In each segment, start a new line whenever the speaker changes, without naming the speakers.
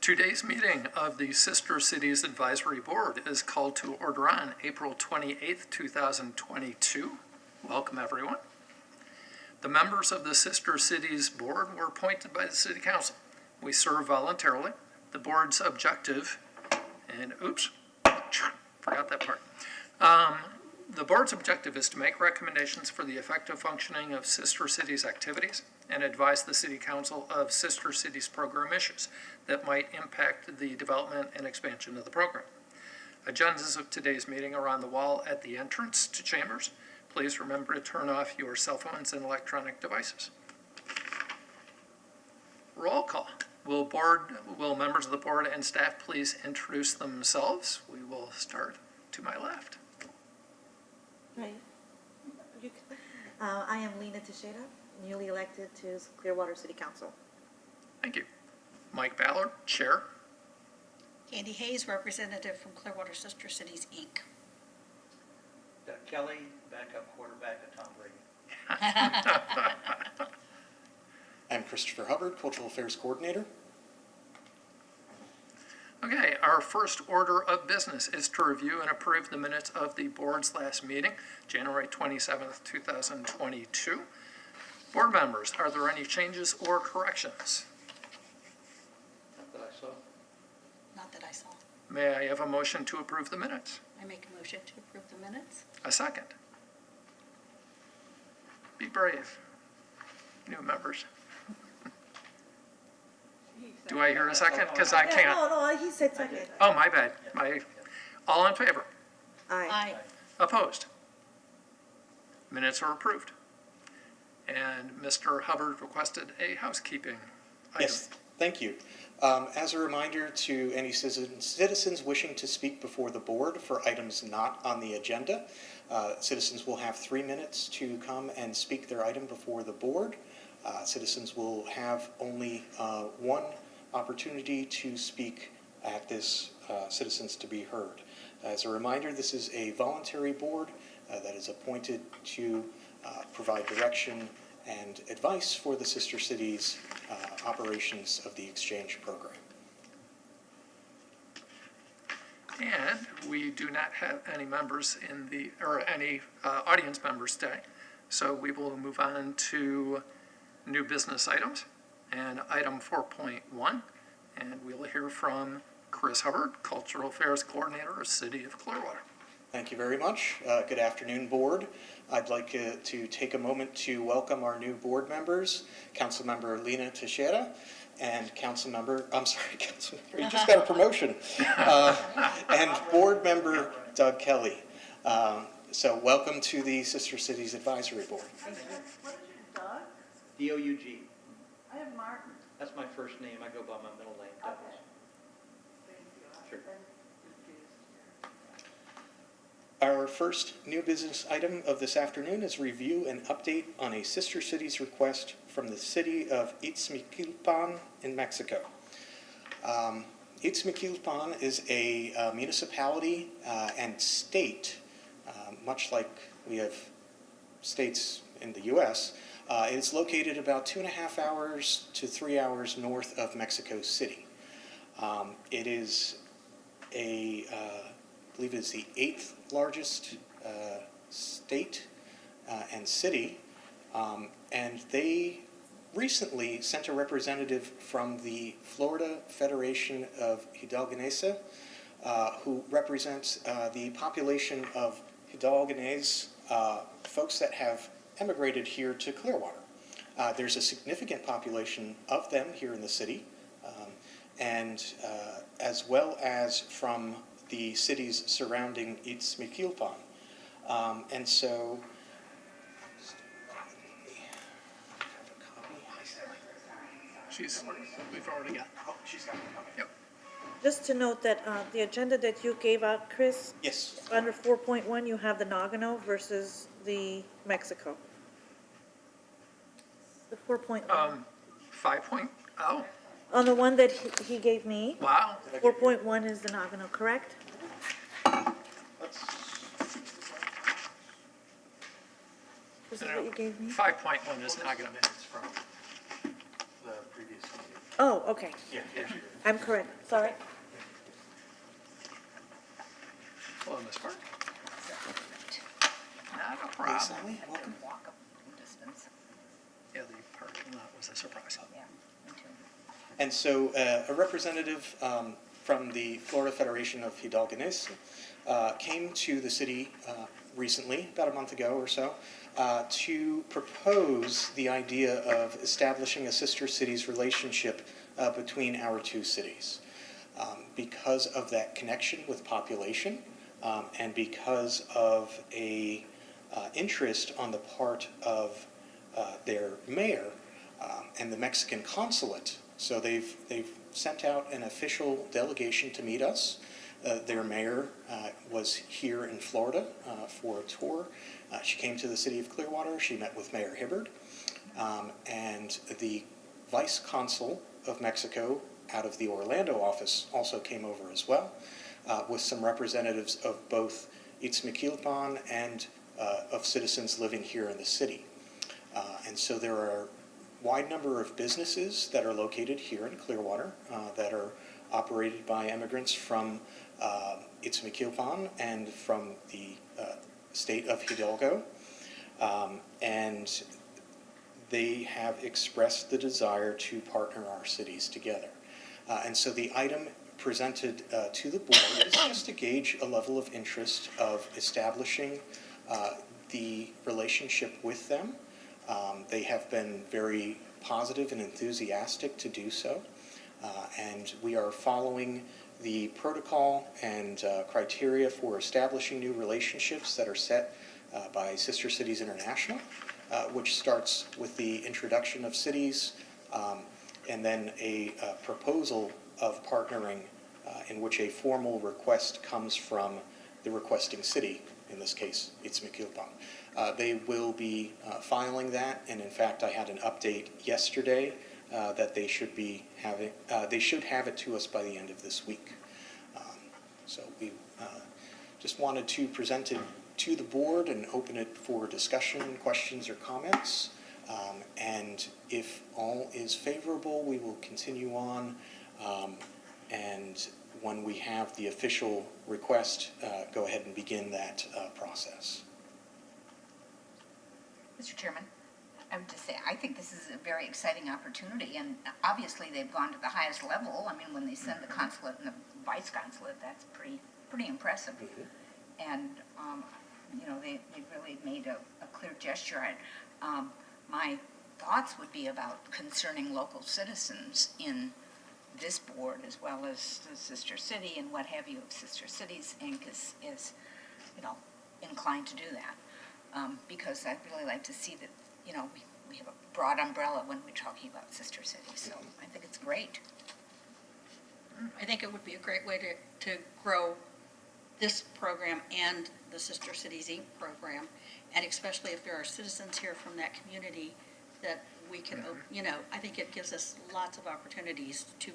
Today's meeting of the Sister Cities Advisory Board is called to order on April 28th, 2022. Welcome, everyone. The members of the Sister Cities Board were appointed by the City Council. We serve voluntarily. The board's objective, and oops, forgot that part. The board's objective is to make recommendations for the effective functioning of Sister Cities activities and advise the City Council of Sister Cities program issues that might impact the development and expansion of the program. Agendas of today's meeting are on the wall at the entrance to chambers. Please remember to turn off your cell phones and electronic devices. Roll call. Will members of the board and staff please introduce themselves? We will start to my left.
Right. I am Lena Teixeira, newly elected to Clearwater City Council.
Thank you. Mike Ballard, Chair.
Candy Hayes, representative from Clearwater Sister Cities, Inc.
Doug Kelly, backup quarterback of Tom Brady.
I'm Christopher Hubbard, Cultural Affairs Coordinator.
Okay, our first order of business is to review and approve the minutes of the board's last meeting, January 27th, 2022. Board members, are there any changes or corrections?
Not that I saw.
Not that I saw.
May I have a motion to approve the minutes?
I make a motion to approve the minutes.
A second. Be brave, new members. Do I hear a second? Because I can't.
No, he said second.
Oh, my bad. All in favor?
Aye.
Opposed? Minutes are approved. And Mr. Hubbard requested a housekeeping item.
Yes, thank you. As a reminder to any citizens wishing to speak before the board for items not on the agenda, citizens will have 3 minutes to come and speak their item before the board. Citizens will have only one opportunity to speak at this Citizens to be Heard. As a reminder, this is a voluntary board that is appointed to provide direction and advice for the Sister Cities operations of the exchange program.
And we do not have any members any audience members today. So we will move on to new business items and item 4.1, and we'll hear from Chris Hubbard, Cultural Affairs Coordinator of City of Clearwater.
Thank you very much. Good afternoon, board. I'd like to take a moment to welcome our new board members, Councilmember Lena Teixeira and Councilmember, you just got a promotion, and board member Doug Kelly. So welcome to the Sister Cities Advisory Board.
Thank you. What is your dog?
D-O-U-G.
I have Martin.
That's my first name. I go by my middle name, Douglas. Sure.
Our first new business item of this afternoon is review and update on a Sister Cities request from the city of Ixmiquilpan in Mexico. Ixmiquilpan is a municipality and state, much like we have states in the U.S. It's located about 2.5 hours to 3 hours north of Mexico City. It is I believe it's the 8th largest state and city, and they recently sent a representative from the Florida Federation of Hidalguense, who represents the population of Hidalguense folks that have emigrated here to Clearwater. There's a significant population of them here in the city, and as well as from the cities surrounding Ixmiquilpan. And so,
We've already got.
oh, she's got it. Okay.
Yep.
Just to note that the agenda that you gave out, Chris,
Yes.
under 4.1, you have the Nagano versus the Mexico. The 4.1.
5.0.
On the one that he gave me,
Wow.
4.1 is the Nagano, correct? This is what you gave me?
5.1 is not going to be.
From the previous meeting.
Oh, okay,
Yeah.
I'm correct, sorry.
Hello, Ms. Park. Not a
Hey,
problem.
Sally, welcome.
Walkable distance,
Yeah, the parking lot was a surprise.
yeah, me too.
And so a representative from the Florida Federation of Hidalguenses came to the city recently, about a month ago or so, to propose the idea of establishing a sister cities relationship between our two cities. Because of that connection with population and because of a interest on the part of their mayor and the Mexican consulate. So they've sent out an official delegation to meet us. Their mayor was here in Florida for a tour. She came to the city of Clearwater. She met with Mayor Hibbard. And the vice consul of Mexico out of the Orlando office also came over as well, with some representatives of both Itzmiquilpan and of citizens living here in the city. And so there are a wide number of businesses that are located here in Clearwater that are operated by immigrants from Itzmiquilpan and from the state of Hidalgo. And they have expressed the desire to partner our cities together. And so the item presented to the board is just to gauge a level of interest of establishing the relationship with them. They have been very positive and enthusiastic to do so. And we are following the protocol and criteria for establishing new relationships that are set by Sister Cities International, which starts with the introduction of cities and then a proposal of partnering in which a formal request comes from the requesting city, in this case, Itzmiquilpan. They will be filing that, and in fact, I had an update yesterday that they should have it to us by the end of this week. So we just wanted to present it to the board and open it for discussion, questions, or comments. And if all is favorable, we will continue on. And when we have the official request, go ahead and begin that process.
Mr. Chairman, I would just say, I think this is a very exciting opportunity, and obviously they've gone to the highest level. I mean, when they send the consulate and the vice consulate, that's pretty impressive.
Mm-hmm.
And, they really made a clear gesture. My thoughts would be about concerning local citizens in this board as well as the Sister City and what have you. Sister Cities Inc. is inclined to do that. Because I'd really like to see that, we have a broad umbrella when we're talking about sister cities, so I think it's great.
I think it would be a great way to grow this program and the Sister Cities Inc. program, and especially if there are citizens here from that community that we can, I think it gives us lots of opportunities to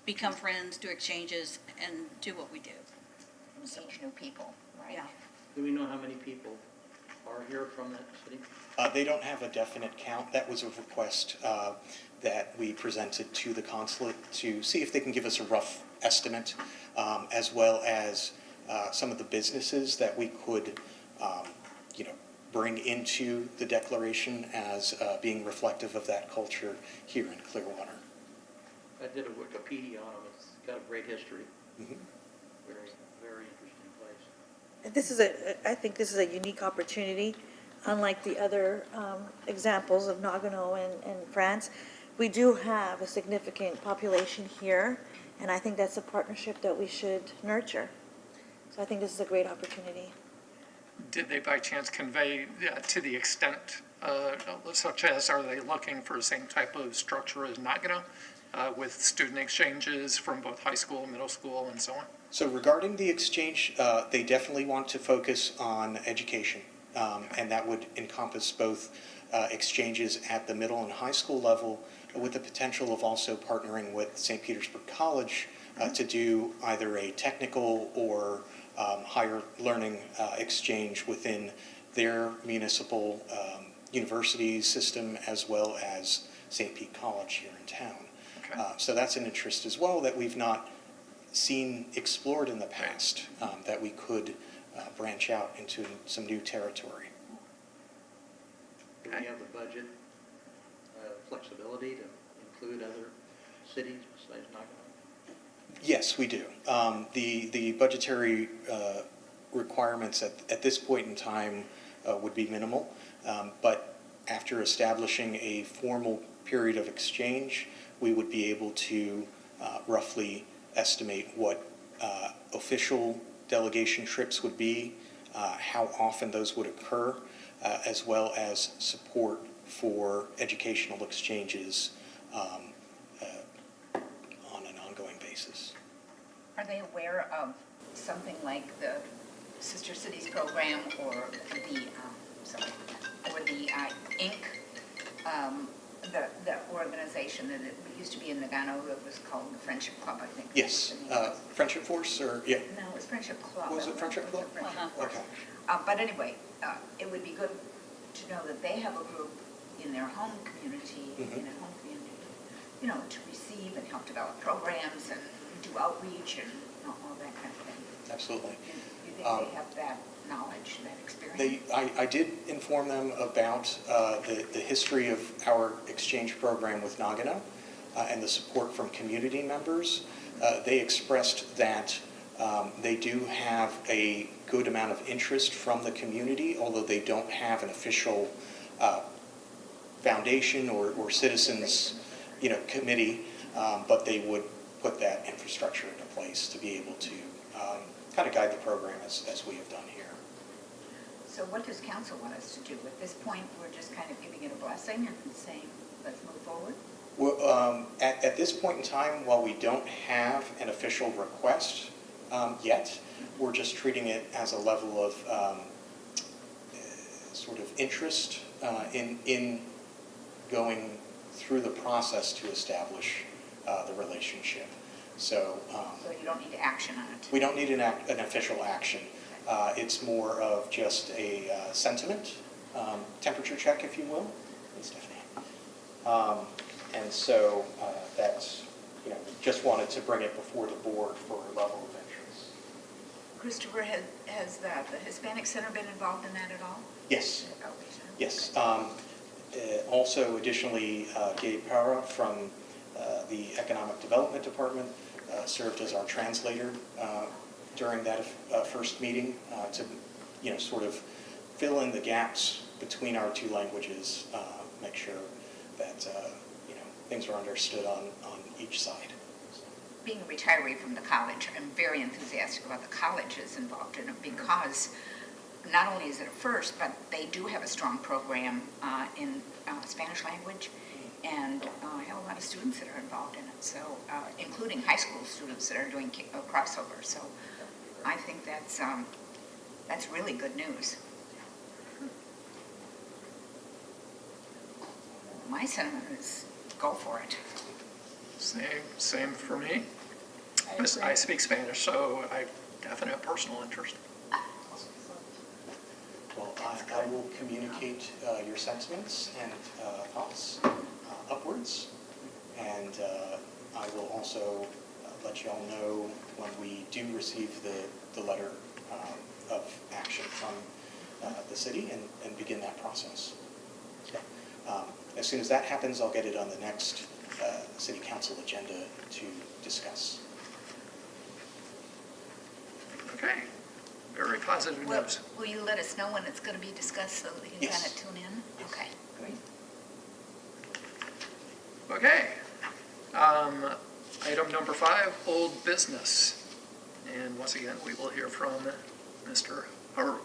become friends, do exchanges, and do what we do.
Engage new people, right?
Yeah.
Do we know how many people are here from that city?
They don't have a definite count. That was a request that we presented to the consulate to see if they can give us a rough estimate, as well as some of the businesses that we could, bring into the declaration as being reflective of that culture here in Clearwater.
I did a Wikipedia on them. It's got a great history.
Mm-hmm.
Very, very interesting place.
I think this is a unique opportunity, unlike the other examples of Nagano and France. We do have a significant population here, and I think that's a partnership that we should nurture. So I think this is a great opportunity.
Did they by chance convey to the extent, such as are they looking for the same type of structure as Nagano, with student exchanges from both high school, middle school, and so on?
So regarding the exchange, they definitely want to focus on education, and that would encompass both exchanges at the middle and high school level, with the potential of also partnering with St. Petersburg College to do either a technical or higher learning exchange within their municipal university system, as well as St. Pete College here in town.
Okay.
So that's an interest as well that we've not seen explored in the past, that we could branch out into some new territory.
Do we have the budget flexibility to include other cities besides Nagano?
Yes, we do. The budgetary requirements at this point in time would be minimal, but after establishing a formal period of exchange, we would be able to roughly estimate what official delegation trips would be, how often those would occur, as well as support for educational exchanges on an ongoing basis.
Are they aware of something like the Sister Cities program or the, Inc., the organization that it used to be in Nagano, it was called the Friendship Club, I think.
Yes, Friendship Force, or, yeah,
No, it was Friendship Club.
Was it Friendship Club?
Friendship
Uh-huh.
Force.
okay.
But anyway, it would be good to know that they have a group in their home community,
Mhm.
in a home community, you know, to receive and help develop programs and do outreach and all that kind of thing.
Absolutely.
You think they have that knowledge, that experience?
I did inform them about the history of our exchange program with Nagano and the support from community members. They expressed that they do have a good amount of interest from the community, although they don't have an official foundation or citizens, committee, but they would put that infrastructure into place to be able to kind of guide the program as we have done here.
So what does council want us to do? At this point, we're just kind of giving it a blessing and saying, let's move forward?
Well, at this point in time, while we don't have an official request yet, we're just treating it as a level of sort of interest in going through the process to establish the relationship. So
So you don't need action on it?
we don't need an official action. It's more of just a sentiment, temperature check, if you will. Hey, Stephanie. And so that's, just wanted to bring it before the board for a level of interest.
Christopher, has the Hispanic Center been involved in that at all?
Yes,
The outreach center?
yes. Also, additionally, Gabe Para from the Economic Development Department served as our translator during that first meeting to, sort of fill in the gaps between our two languages, make sure that, things are understood on each side.
Being a retiree from the college, I'm very enthusiastic about the colleges involved in it because not only is it a first, but they do have a strong program in Spanish language, and I have a lot of students that are involved in it, so including high school students that are doing crossover. So I think that's really good news. My sentiment is go for it.
Same for me. I speak Spanish, so I have definite personal interest.
Well, I will communicate your sentiments and thoughts upwards, and I will also let you all know when we do receive the letter of action from the city and begin that process. So, as soon as that happens, I'll get it on the next city council agenda to discuss.
Okay, very positive news.
Will you let us know when it's going to be discussed so that we can
Yes.
kind of tune in?
Yes.
Okay, great.
Okay. Item number 5, old business. And once again, we will hear from Mr. Haru.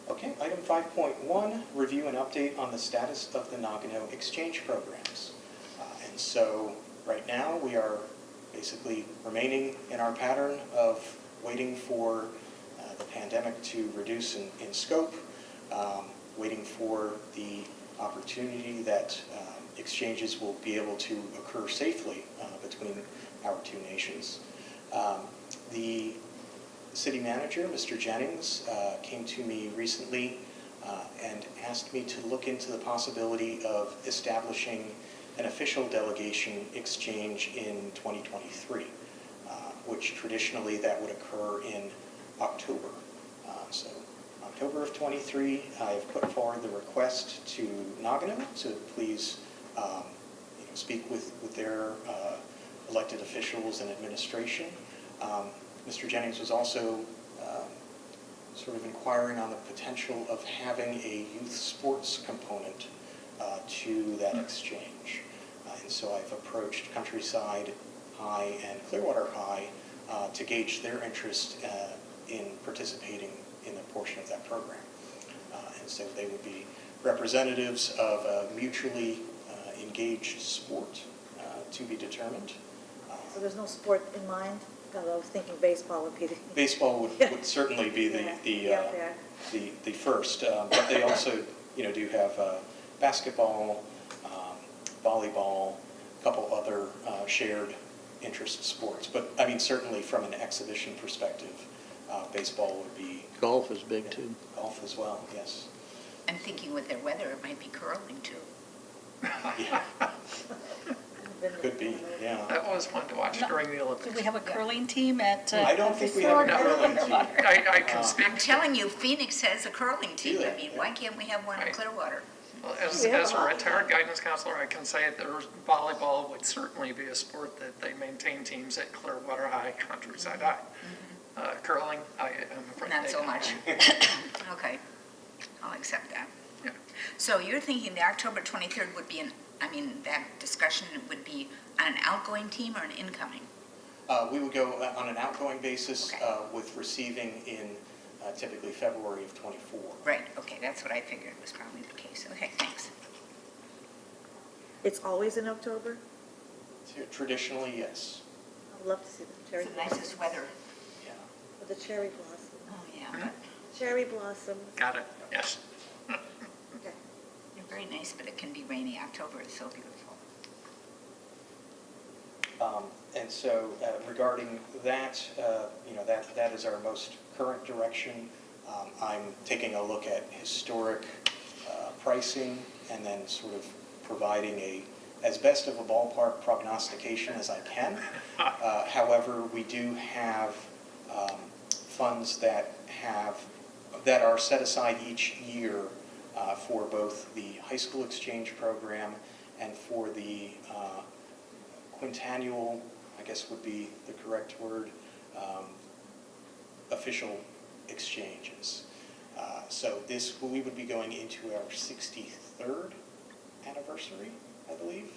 Okay, item 5.1, review and update on the status of the Nagano exchange programs. And so right now we are basically remaining in our pattern of waiting for the pandemic to reduce in scope, waiting for the opportunity that exchanges will be able to occur safely between our two nations. The city manager, Mr. Jennings, came to me recently and asked me to look into the possibility of establishing an official delegation exchange in 2023, which traditionally that would occur in October. So October of 23, I have put forward the request to Nagano to please speak with their elected officials and administration. Mr. Jennings was also sort of inquiring on the potential of having a youth sports component to that exchange. And so I've approached Countryside High and Clearwater High to gauge their interest in participating in a portion of that program. And so they would be representatives of a mutually engaged sport to be determined.
So there's no sport in mind? Because I was thinking baseball would be the...
Baseball would certainly be the first, but they also do have basketball, volleyball, a couple other shared interest sports. But I mean, certainly from an exhibition perspective, baseball would be...
Golf is big too.
Golf as well, yes.
I'm thinking with their weather, it might be curling too.
Yeah, could be, yeah.
That was fun to watch during the
Do
Olympics.
we have a curling team at?
I don't think we have a curling team.
I can
I'm
speak,
telling you, Phoenix has a curling team. I
Yeah.
mean, why can't we have one in
Right.
Clearwater?
as a retired guidance counselor, I can say that volleyball would certainly be a sport that they maintain teams at Clearwater High, Countryside High. Curling, I am afraid
Not
they
so
don't.
much. Okay, I'll accept that.
Yeah.
So you're thinking the October 23rd would be that discussion would be on an outgoing team or an incoming?
We would go on an outgoing basis
Okay.
with receiving in typically February of 24.
Right, okay, that's what I figured was probably the case. Okay, thanks.
It's always in October?
Traditionally, yes.
I would love to see the cherry
It's the nicest
blossom.
weather.
Yeah.
With the cherry blossom.
Oh, yeah,
Mhm.
but
Cherry blossom.
Got it, yes.
Okay.
they're very nice, but it can be rainy. October is so beautiful.
And so regarding that, that is our most current direction. I'm taking a look at historic pricing and then sort of providing as best of a ballpark prognostication as I can. However, we do have funds that are set aside each year for both the high school exchange program and for the quintennial, I guess would be the correct word, official exchanges. So we would be going into our 63rd anniversary, I believe.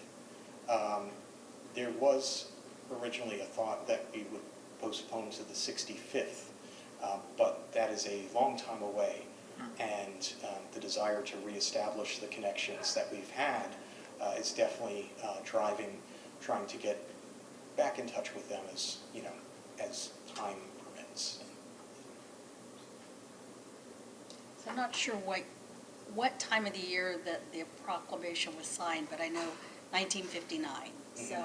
There was originally a thought that we would postpone to the 65th, but that is a long time away, and the desire to reestablish the connections that we've had is definitely trying to get back in touch with them as time permits.
So I'm not sure what time of the year that the proclamation was signed, but I know 1959. So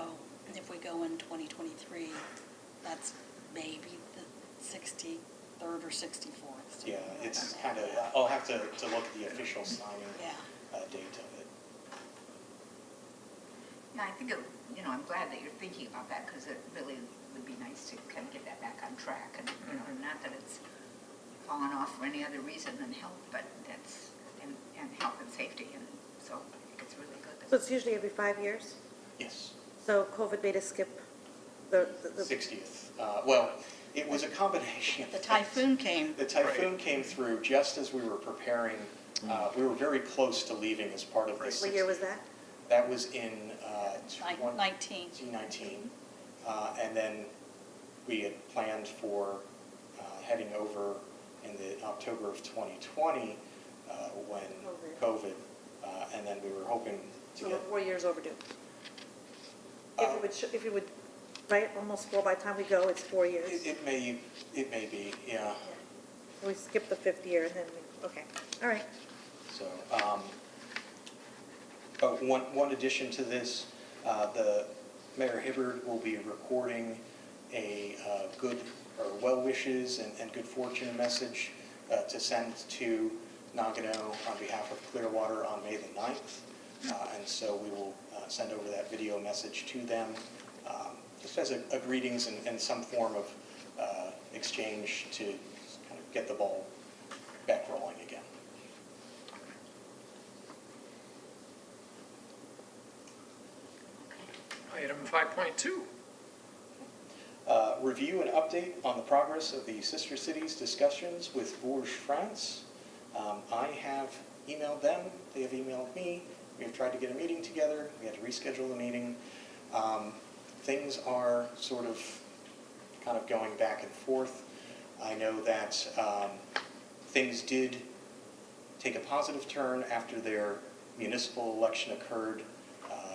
if we go in 2023, that's maybe the 63rd or 64th. So
Yeah, it's kind of, I'll have to look at the official signing
Yeah.
date of it.
Yeah, I think, I'm glad that you're thinking about that because it really would be nice to kind of get that back on track. And, not that it's fallen off for any other reason than health, but that's, and health and safety. And so I think it's really good.
So it's usually every 5 years?
Yes,
So COVID made us skip the
60th. Well, it was a combination of
The
things.
typhoon came.
The typhoon came through just as we were preparing. We were very close to leaving as part of this.
What year was that?
That was in
19.
2019. And then we had planned for heading over in the October of 2020 when COVID, and then we were hoping to
So we're
get...
4 years overdue.
Uh,
If it would, right, almost 4 by the time we go, it's 4 years.
It may be, yeah.
We skip the 5th year and then okay, all right.
So, one addition to this, the Mayor Hibbard will be recording a good or well wishes and good fortune message to send to Nagano on behalf of Clearwater on May the 9th. And so we will send over that video message to them, just as a greetings and some form of exchange to kind of get the ball back rolling again.
Item 5.2.
Review and update on the progress of the Sister Cities discussions with Bourges, France. I have emailed them, they have emailed me, we have tried to get a meeting together, we had to reschedule the meeting. Things are sort of kind of going back and forth. I know that things did take a positive turn after their municipal election occurred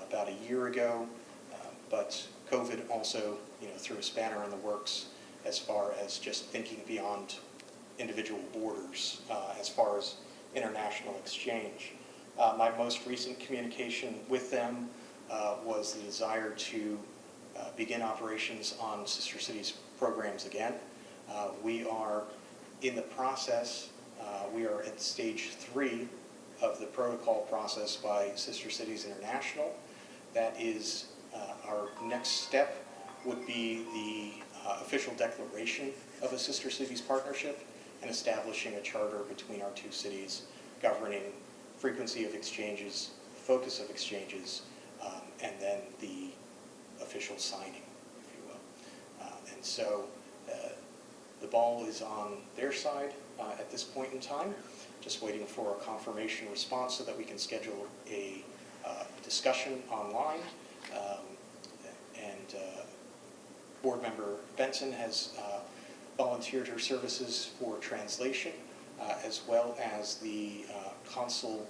about a year ago, but COVID also, threw a spanner in the works as far as just thinking beyond individual borders, as far as international exchange. My most recent communication with them was the desire to begin operations on Sister Cities programs again. We are in the process, we are at stage 3 of the protocol process by Sister Cities International. That is, our next step would be the official declaration of a Sister Cities partnership and establishing a charter between our two cities governing frequency of exchanges, focus of exchanges, and then the official signing, if you will. And so the ball is on their side at this point in time, just waiting for a confirmation response so that we can schedule a discussion online. Board member Benson has volunteered her services for translation, as well as the consul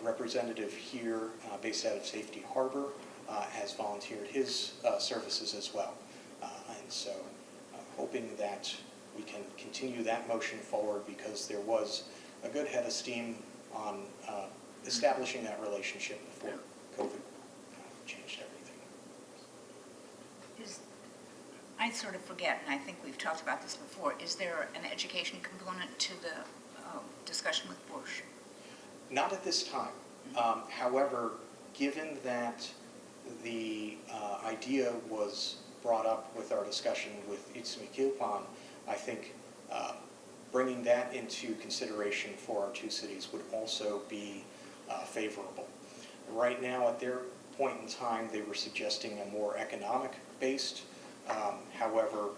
representative here based out of Safety Harbor has volunteered his services as well. And so hoping that we can continue that motion forward, because there was a good head of steam on establishing that relationship before COVID changed everything.
I sort of forget, and I think we've talked about this before, is there an education component to the discussion with Bourges?
Not at this time. However, given that the idea was brought up with our discussion with Itsumi-Kilpan, I think bringing that into consideration for our two cities would also be favorable. Right now, at their point in time, they were suggesting a more economic-based. However,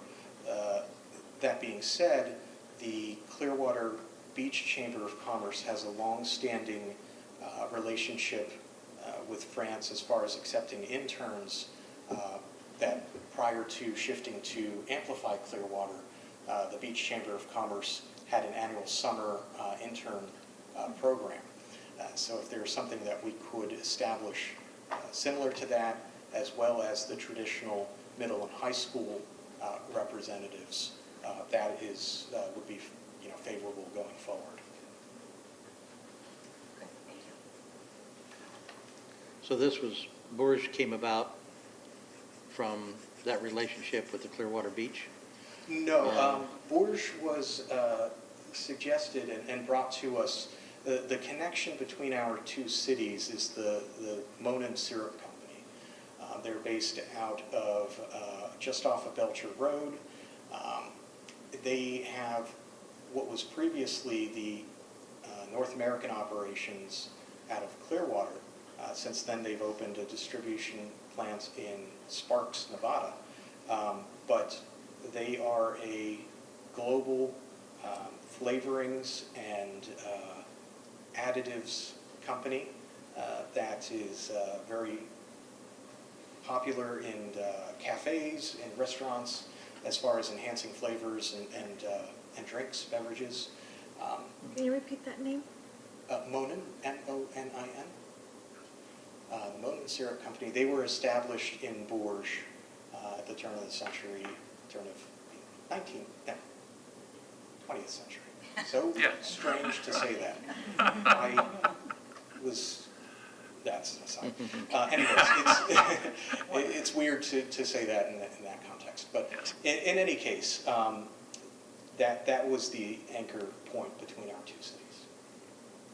that being said, the Clearwater Beach Chamber of Commerce has a long-standing relationship with France as far as accepting interns, that prior to shifting to Amplify Clearwater, the Beach Chamber of Commerce had an annual summer intern program. So if there's something that we could establish similar to that, as well as the traditional middle and high school representatives, that is would be favorable going forward.
So this was, Bourges came about from that relationship with the Clearwater Beach?
No, Bourges was suggested and brought to us. The connection between our two cities is the Monin Syrup Company. They're based out of just off of Belcher Road. They have what was previously the North American operations out of Clearwater. Since then, they've opened a distribution plant in Sparks, Nevada. But they are a global flavorings and additives company that is very popular in cafes and restaurants as far as enhancing flavors and drinks, beverages.
Can you repeat that name?
Monin, M-O-N-I-N. The Monin Syrup Company, they were established in Bourges at the turn of the century, turn of 20th century. So strange to say that. I was, that's an aside. Anyways, it's weird to say that in that context. But in any case, that was the anchor point between our two cities.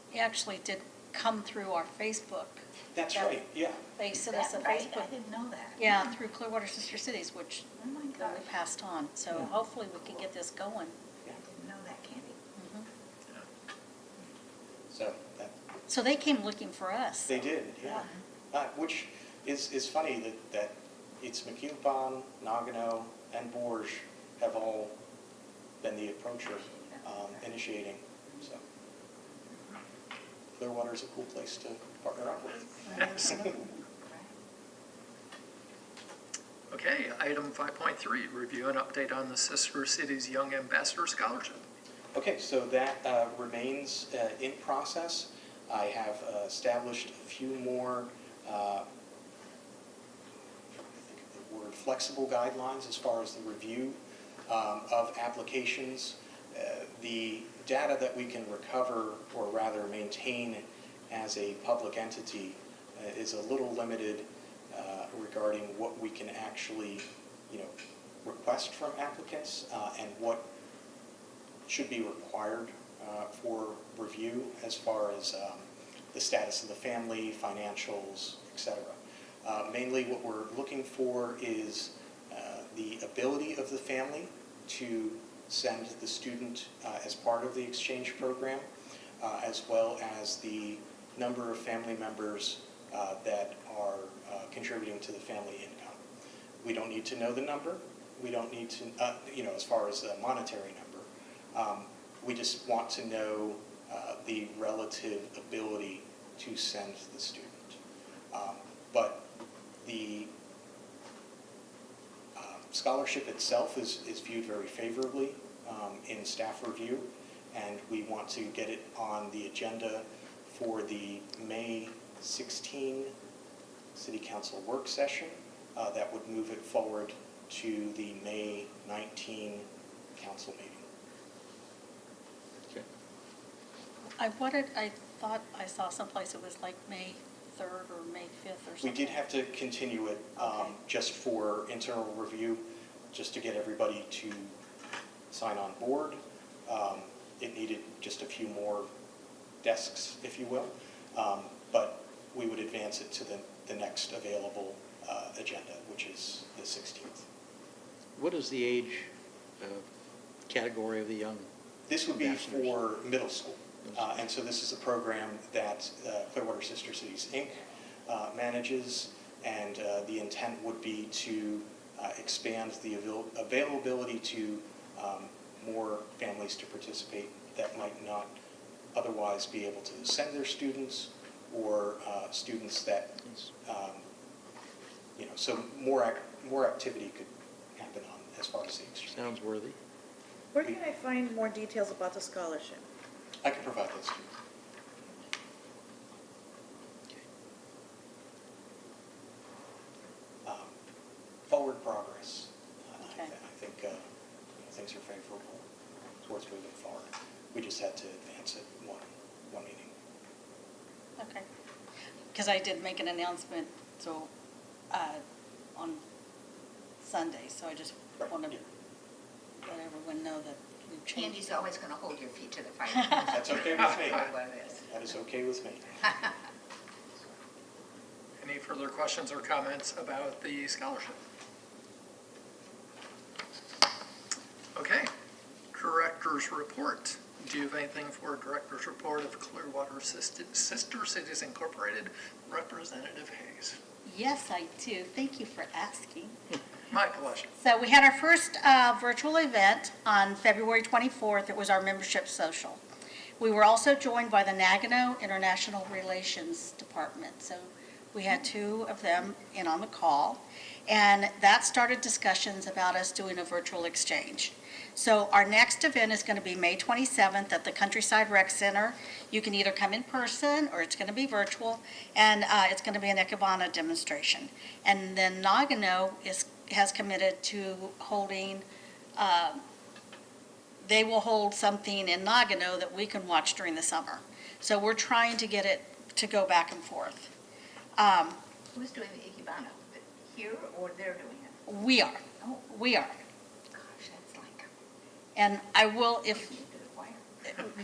He actually did come through our Facebook.
That's
Yeah.
right, yeah.
They
Is
sent us a
that right? I
Facebook,
didn't know that.
yeah, through Clearwater Sister Cities, which
Oh my
then
gosh,
we passed on. So
Yeah.
hopefully we can get this going.
I didn't know that, Candy.
So that,
So they came looking for us.
they did, yeah. Which is funny that it's McEwen, Nagano, and Bourges have all been the approacher initiating, so. Clearwater's a cool place to partner up with.
Yes. Okay, item 5.3, review and update on the Sister Cities Young Ambassador Scholarship.
Okay, so that remains in process. I have established a few more, I think of the word, flexible guidelines as far as the review of applications. The data that we can recover, or rather maintain as a public entity, is a little limited regarding what we can actually, request from applicants and what should be required for review as far as the status of the family, financials, etc. Mainly what we're looking for is the ability of the family to send the student as part of the exchange program, as well as the number of family members that are contributing to the family income. We don't need to know the number. We don't need to, as far as the monetary number. We just want to know the relative ability to send the student. But the scholarship itself is viewed very favorably in staff review, and we want to get it on the agenda for the May 16 City Council work session. That would move it forward to the May 19 council meeting.
Okay.
I thought I saw someplace it was like May 3rd or May 5th or something.
We did have to continue it
Okay.
just for internal review, just to get everybody to sign on board. It needed just a few more desks, if you will, but we would advance it to the next available agenda, which is the 16th.
What is the age category of the young?
This would be
ambassadors?
for middle school. And so this is a program that Clearwater Sister Cities, Inc. Manages, and the intent would be to expand the availability to more families to participate that might not otherwise be able to send their students, or students that, so more activity could happen on as far as the exchange.
Sounds worthy.
Where can I find more details about the scholarship?
I can provide those to you. Forward progress.
Okay.
I think things are favorable towards moving forward. We just had to advance it one meeting.
Okay. Because I did make an announcement, so, on Sunday, so I just
Right,
want to
yeah.
let everyone know that we've changed.
Candy's always going to hold your feet to the fire.
That's okay with me.
What it is.
That is okay with me.
Any further questions or comments about the scholarship? Okay, Director's Report. Do you have anything for Director's Report of Clearwater Sister Cities Incorporated, Representative Hayes?
Yes, I do. Thank you for asking.
My pleasure.
So we had our first virtual event on February 24th. It was our membership social. We were also joined by the Nagano International Relations Department. So we had two of them in on the call. And that started discussions about us doing a virtual exchange. So our next event is going to be May 27th at the Countryside Rec Center. You can either come in person or it's going to be virtual, and it's going to be an Ikebana demonstration. And then Nagano has committed to holding, they will hold something in Nagano that we can watch during the summer. So we're trying to get it to go back and forth.
Who's doing the Ikebana? Here or they're doing it?
We are,
Oh,
we are.
gosh, that's like,
And I will,
you
if,
need to the choir.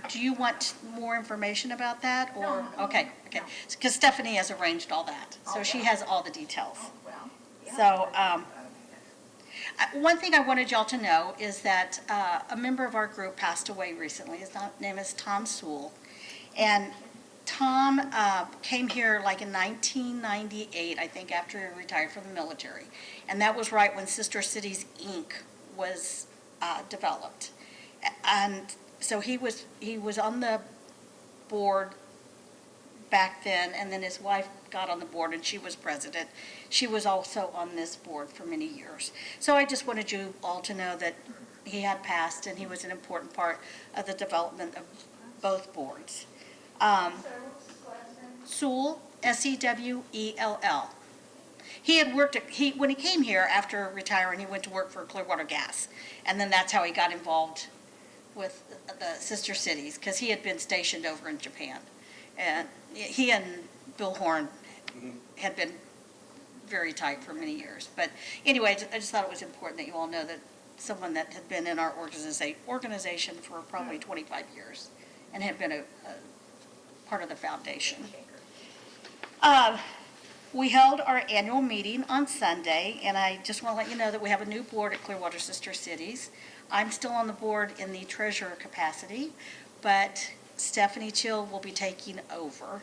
do you want more information about that, or?
No, no,
Okay, okay, because Stephanie has arranged all that, so she has all the details.
Well, yeah.
So, one thing I wanted y'all to know is that a member of our group passed away recently. His name is Tom Sewell. And Tom came here like in 1998, I think, after he retired from the military. And that was right when Sister Cities, Inc. was developed. And so he was on the board back then, and then his wife got on the board and she was president. She was also on this board for many years. So I just wanted you all to know that he had passed and he was an important part of the development of both boards. Sewell, Sewell. He had worked, when he came here after retiring, he went to work for Clearwater Gas. And then that's how he got involved with the sister cities, because he had been stationed over in Japan. And he and Bill Horn had been very tight for many years. But anyway, I just thought it was important that you all know that someone that had been in our organization for probably 25 years and had been a part of the foundation. We held our annual meeting on Sunday, and I just want to let you know that we have a new board at Clearwater Sister Cities. I'm still on the board in the treasurer capacity, but Stephanie Chill will be taking over.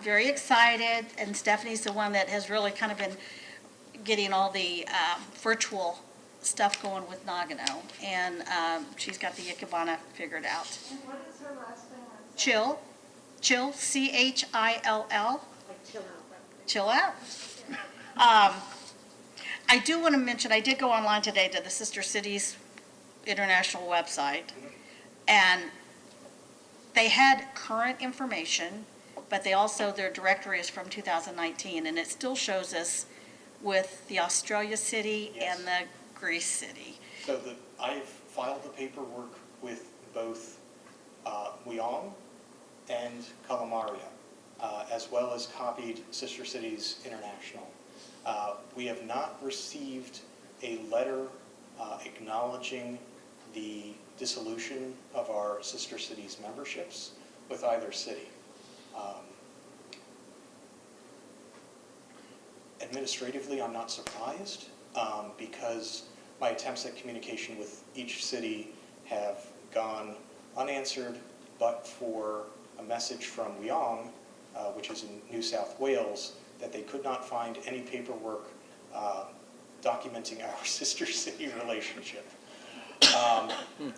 Very excited, and Stephanie's the one that has really kind of been getting all the virtual stuff going with Nagano, and she's got the Ikebana figured out.
And what is her last name?
Chill, Chill,
Like chill out.
chill out. I do want to mention, I did go online today to the Sister Cities International website, and they had current information, but they also, their directory is from 2019, and it still shows us with the Australia city
Yes.
and the Greece city.
So I've filed the paperwork with both Wyong and Kalamaria, as well as copied Sister Cities International. We have not received a letter acknowledging the dissolution of our Sister Cities memberships with either city. Administratively, I'm not surprised because my attempts at communication with each city have gone unanswered, but for a message from Wyong, which is in New South Wales, that they could not find any paperwork documenting our sister city relationship.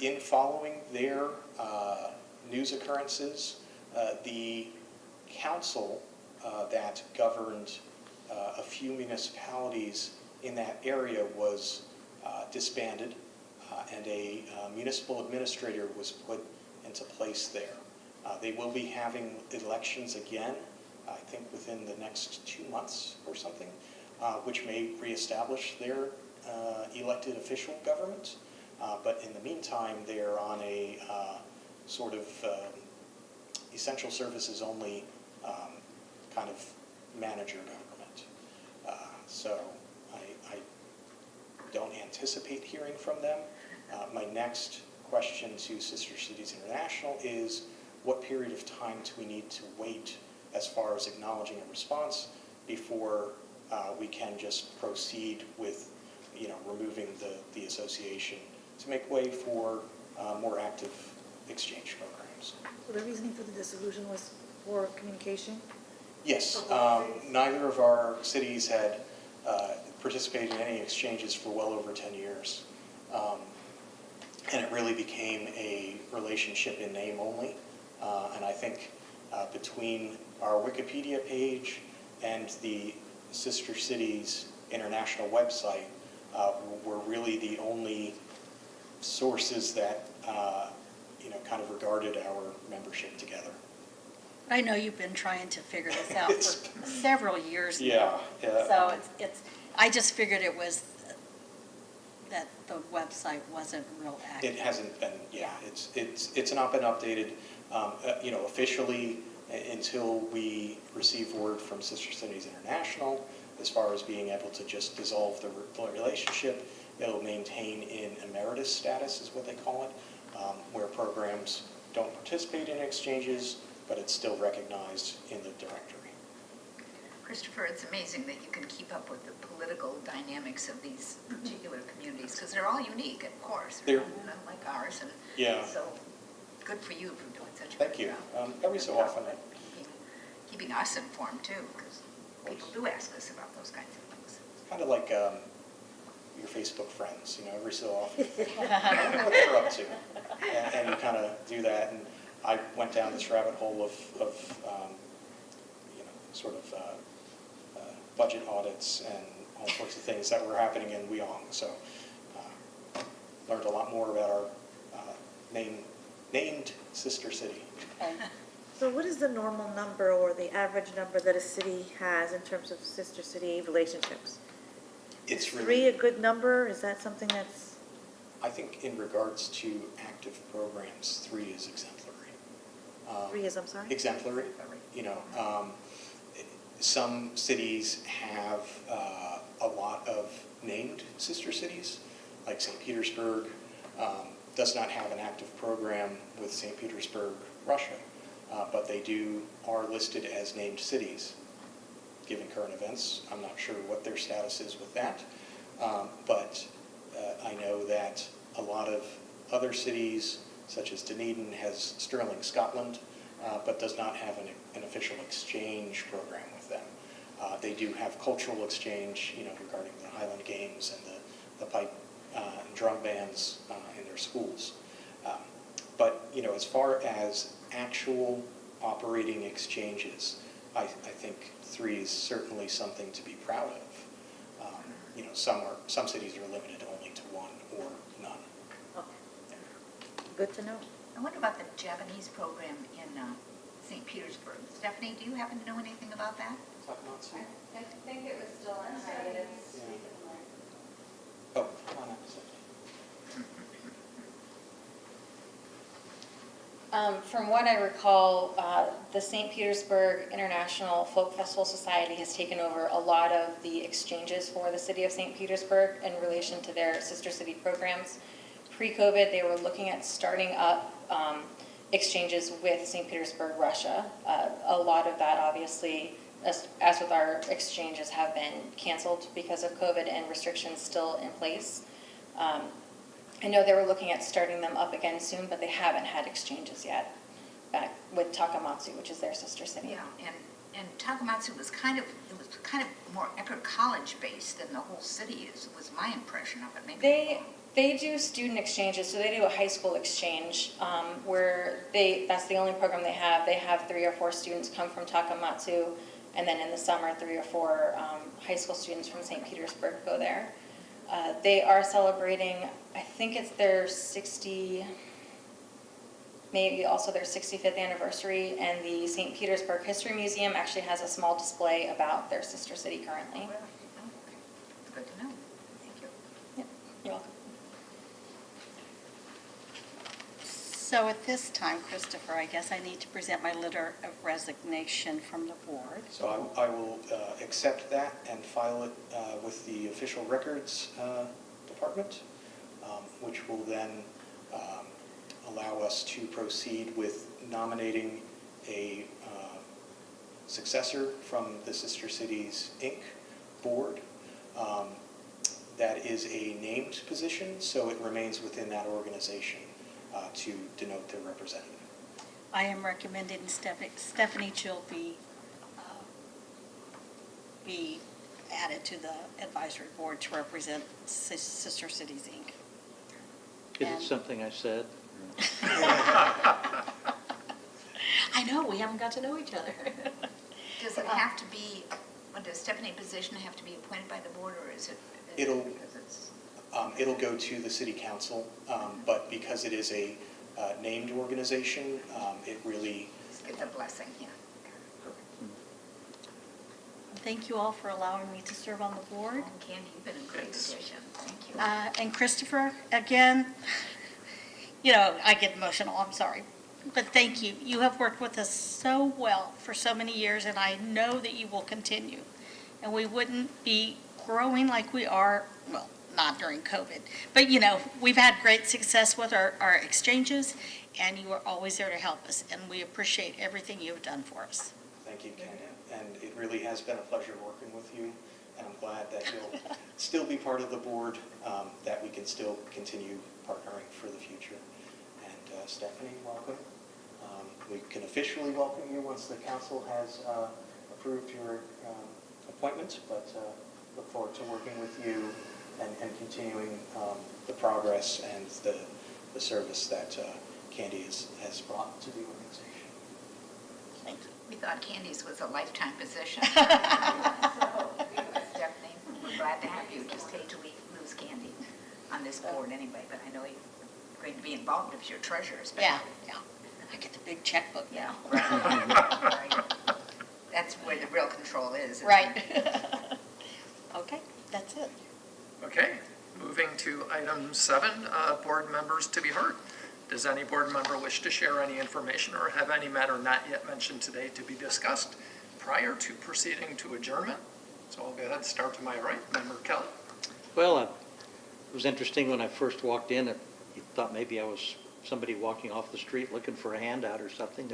In following their news occurrences, the council that governed a few municipalities in that area was disbanded, and a municipal administrator was put into place there. They will be having elections again, I think within the next 2 months or something, which may reestablish their elected official government. But in the meantime, they're on a sort of essential services only kind of manager government. So I don't anticipate hearing from them. My next question to Sister Cities International is, what period of time do we need to wait as far as acknowledging a response before we can just proceed with, removing the association to make way for more active exchange programs?
So the reasoning for the dissolution was poor communication?
Yes, neither of our cities had participated in any exchanges for well over 10 years. And it really became a relationship in name only. And I think between our Wikipedia page and the Sister Cities International website, were really the only sources that kind of regarded our membership together.
I know you've been trying to figure this out for several years now.
Yeah.
So I just figured it was that the website wasn't real active.
It hasn't been, it's not been updated, officially until we receive word from Sister Cities International as far as being able to just dissolve the relationship. It'll maintain in emeritus status is what they call it. where programs don't participate in exchanges, but it's still recognized in the directory.
Christopher, it's amazing that you can keep up with the political dynamics of these particular communities, because they're all unique, of course.
They're-
Not like ours, and
Yeah.
so good for you for doing such a
Thank
good
you.
job.
Every so often,
Keeping us informed too, because people do ask us about those kinds of things.
kind of like your Facebook friends, every so often. I wonder what they're up to. And you kind of do that. And I went down this rabbit hole of sort of budget audits and all sorts of things that were happening in Wyong. So learned a lot more about our named sister city.
So what is the normal number or the average number that a city has in terms of sister city relationships?
It's
Is
really,
3 a good number? Is that something that's,
I think in regards to active programs, 3 is exemplary.
3 is, I'm sorry?
Exemplary. Some cities have a lot of named sister cities, like St. Petersburg does not have an active program with St. Petersburg, Russia, but they are listed as named cities. Given current events, I'm not sure what their status is with that, but I know that a lot of other cities, such as Dunedin, has Stirling, Scotland, but does not have an official exchange program with them. They do have cultural exchange, regarding the Highland Games and the pipe and drum bands in their schools. But, as far as actual operating exchanges, I think 3 is certainly something to be proud of. Some cities are limited only to 1 or none.
Okay. Good to know.
And what about the Japanese program in St. Petersburg? Stephanie, do you happen to know anything about that?
I think it was still in hiatus.
Oh, come on up.
From what I recall, the St. Petersburg International Folk Festival Society has taken over a lot of the exchanges for the city of St. Petersburg in relation to their sister city programs. Pre-COVID, they were looking at starting up exchanges with St. Petersburg, Russia. A lot of that, obviously, as with our exchanges, have been canceled because of COVID and restrictions still in place. I know they were looking at starting them up again soon, but they haven't had exchanges yet back with Takamatsu, which is their sister city.
Yeah, and Takamatsu was kind of more Eckerd College based than the whole city is, was my impression of it. Maybe
They do student exchanges, so they do a high school exchange where that's the only program they have. They have 3 or 4 students come from Takamatsu, and then in the summer, 3 or 4 high school students from St. Petersburg go there. They are celebrating, I think it's their maybe also their 65th anniversary, and the St. Petersburg History Museum actually has a small display about their sister city currently.
Well, okay. It's good to know. Thank you.
Yep, you're welcome.
So at this time, Christopher, I guess I need to present my letter of resignation from the board.
So I will accept that and file it with the official records department, which will then allow us to proceed with nominating a successor from the Sister Cities, Inc. board. That is a named position, so it remains within that organization to denote their representative.
I am recommending Stephanie Chill be added to the advisory board to represent Sister Cities, Inc.
Is
And-
it something I said?
I know, we haven't got to know each other.
Does it have to be, does Stephanie's position have to be appointed by the board, or is it?
It'll-
Because it's,
It'll go to the city council, but because it is a named organization, it really,
just get the blessing, yeah.
Thank you all for allowing me to serve on the board.
Oh, Candy, you've been a great addition. Thank you.
And Christopher, again, I get emotional, I'm sorry. But thank you. You have worked with us so well for so many years, and I know that you will continue. And we wouldn't be growing like we are, well, not during COVID. But, you know, we've had great success with our exchanges, and you are always there to help us, and we appreciate everything you've done for us.
Thank you, Ken. And it really has been a pleasure working with you, and I'm glad that you'll still be part of the board, that we can still continue partnering for the future. And Stephanie, welcome. We can officially welcome you once the council has approved your appointment, but look forward to working with you and continuing the progress and the service that Candy has brought to the organization.
Thank you.
We thought Candy's was a lifetime position. So, Stephanie, we're glad to have you. Just hate to lose Candy on this board anyway, but I know you're going to be involved if you're treasurer, especially.
Yeah. I get the big checkbook
Yeah,
now.
right. Right. That's where the real control is.
Right. Okay, that's it.
Okay, moving to item 7, board members to be heard. Does any board member wish to share any information or have any matter not yet mentioned today to be discussed prior to proceeding to adjournment? So I'll go ahead and start to my right, Member Kelly.
Well, it was interesting when I first walked in, you thought maybe I was somebody walking off the street looking for a handout or something.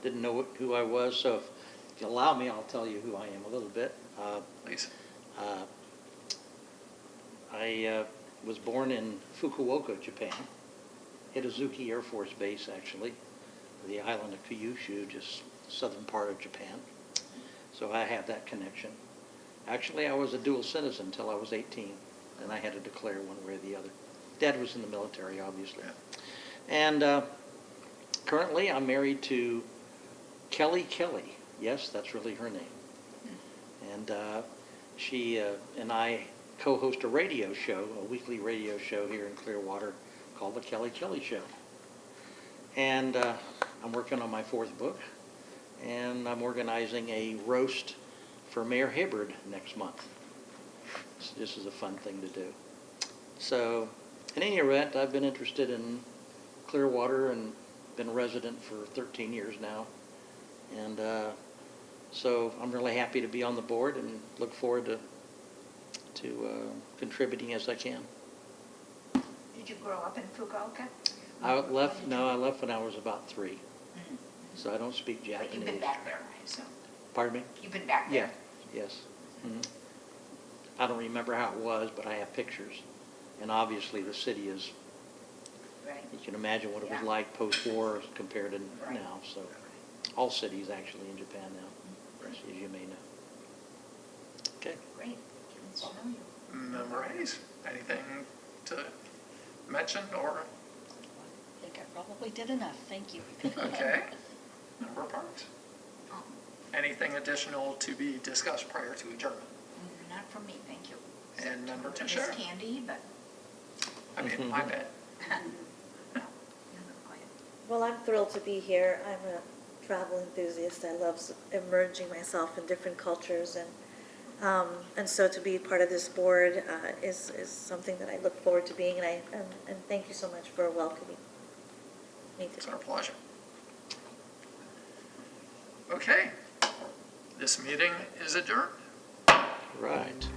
Didn't know who I was, so if you allow me, I'll tell you who I am a little bit.
Please.
I was born in Fukuoka, Japan, Hitazuki Air Force Base, actually, the island of Kyushu, just southern part of Japan. So I have that connection. Actually, I was a dual citizen until I was 18, and I had to declare one way or the other. Dad was in the military, obviously. And currently, I'm married to Kelly Kelly. Yes, that's really her name. And she and I co-host a radio show, a weekly radio show here in Clearwater called The Kelly Kelly Show. And I'm working on my 4th book, and I'm organizing a roast for Mayor Hibbard next month. So this is a fun thing to do. So in any event, I've been interested in Clearwater and been a resident for 13 years now. And so I'm really happy to be on the board and look forward to contributing as I can.
Did you grow up in Fukuoka?
I left when I was about 3. So I don't speak Japanese.
But you've been back there, I assume.
Pardon me?
You've been back
Yeah,
there?
yes. I don't remember how it was, but I have pictures. And obviously the city is,
Right.
you can imagine what it was
Yeah.
like post-war compared to
Right.
now. So all cities actually in Japan now, as you may know. Okay.
Great. Nice to know you.
Member Hayes, anything to mention or,
I think I probably did enough, thank you.
okay? Member Parks, anything additional to be discussed prior to adjournment?
Not from me, thank you.
And Member
Miss
Teixeira?
Candy, but
I mean, my bad.
go ahead.
Well, I'm thrilled to be here. I'm a travel enthusiast. I love immersing myself in different cultures, and so to be part of this board is something that I look forward to being, and thank you so much for welcoming me
It's
today.
our pleasure. Okay, this meeting is adjourned.
Right.